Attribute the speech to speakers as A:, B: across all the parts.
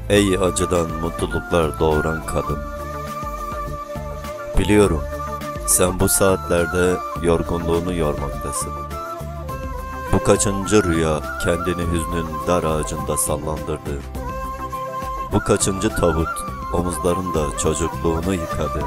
A: Ey acıdan mutluluklar doğuran kadın. Biliyorum, sen bu saatlerde yorgunluğunu yormaktasın. Bu kaçıncı rüya kendini hüznün dar ağacında sallandırdı. Bu kaçıncı tabut omuzlarında çocukluğunu yıkadı.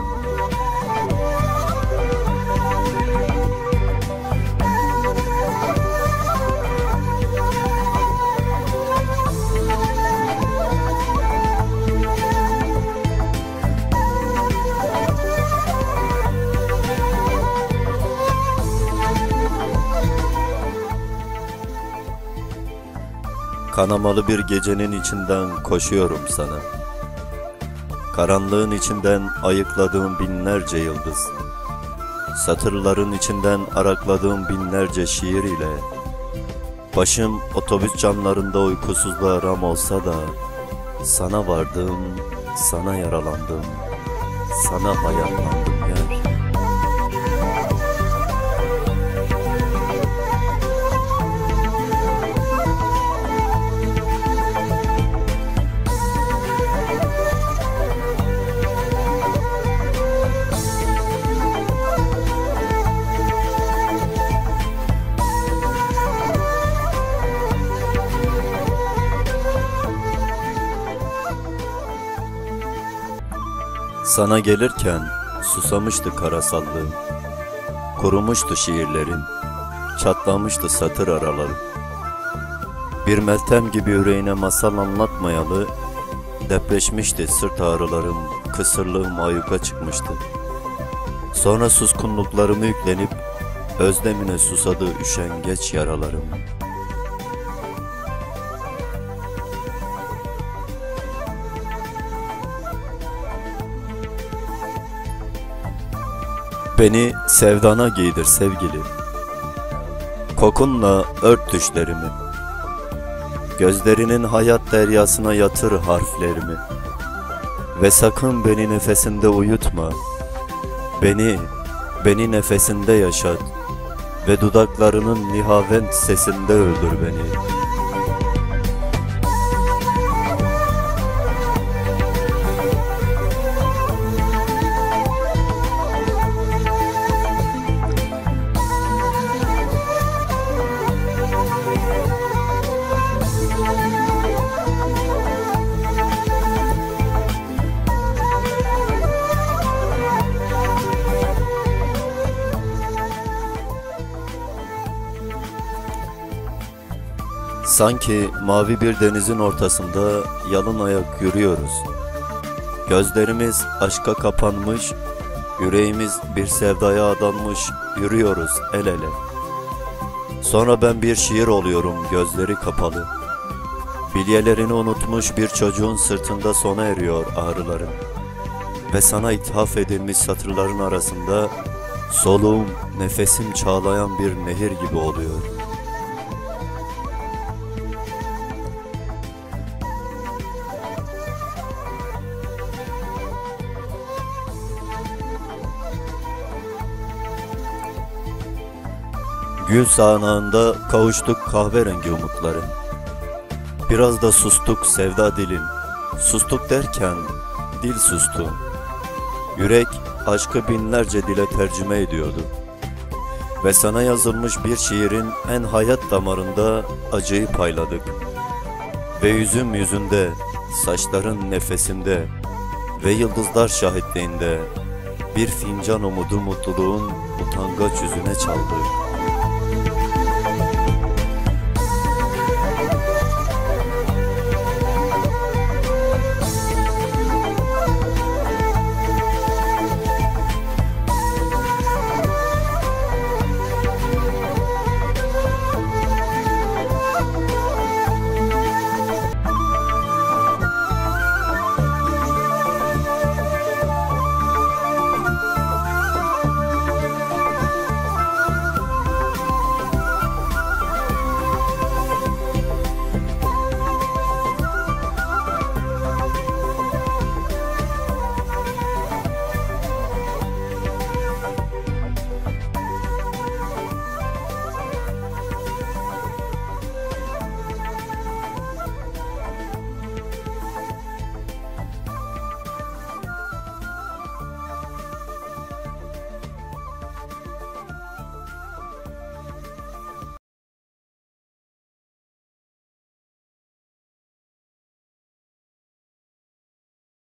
A: Kanamalı bir gecenin içinden koşuyorum sana. Karanlığın içinden ayıkladığım binlerce yıldız. Satırların içinden arakladığım binlerce şiir ile. Başım otobüs camlarında uykusuzluğa ram olsa da sana vardım, sana yaralandım, sana hayatlandım yer. Sana gelirken susamıştı karasallığım, kurumuştu şiirlerin, çatlamıştı satır araları. Bir meltem gibi yüreğine masal anlatmayalı, depreşmişti sırt ağrılarım, kısırlığım ayyuka çıkmıştı. Sonra suskunluklarımı yüklenip, özlemine susadı üşengeç yaralarım. Beni sevdana giydir sevgili, kokunla ört düşlerimi, gözlerinin hayat deryasına yatır harflerimi ve sakın beni nefesinde uyutma, beni nefesinde yaşat ve dudaklarının nihavent sesinde öldür beni. Sanki mavi bir denizin ortasında yalın ayak yürüyoruz. Gözlerimiz aşka kapanmış, yüreğimiz bir sevdaya adanmış, yürüyoruz el ele. Sonra ben bir şiir oluyorum gözleri kapalı. Bilyelerini unutmuş bir çocuğun sırtında sona eriyor ağrılarım. Ve sana ithaf edilmiş satırların arasında soluğum, nefesim çağlayan bir nehir gibi oluyor. Gül sağanağında kavuştuk kahverengi umutları. Biraz da sustuk sevda dilim. Sustuk derken dil sustu. Yürek aşkı binlerce dile tercüme ediyordu. Ve sana yazılmış bir şiirin en hayat damarında acıyı payladık. Ve yüzüm yüzünde, saçların nefesinde ve yıldızlar şahitliğinde bir fincan umudu mutluluğun utangaç yüzüne çaldık.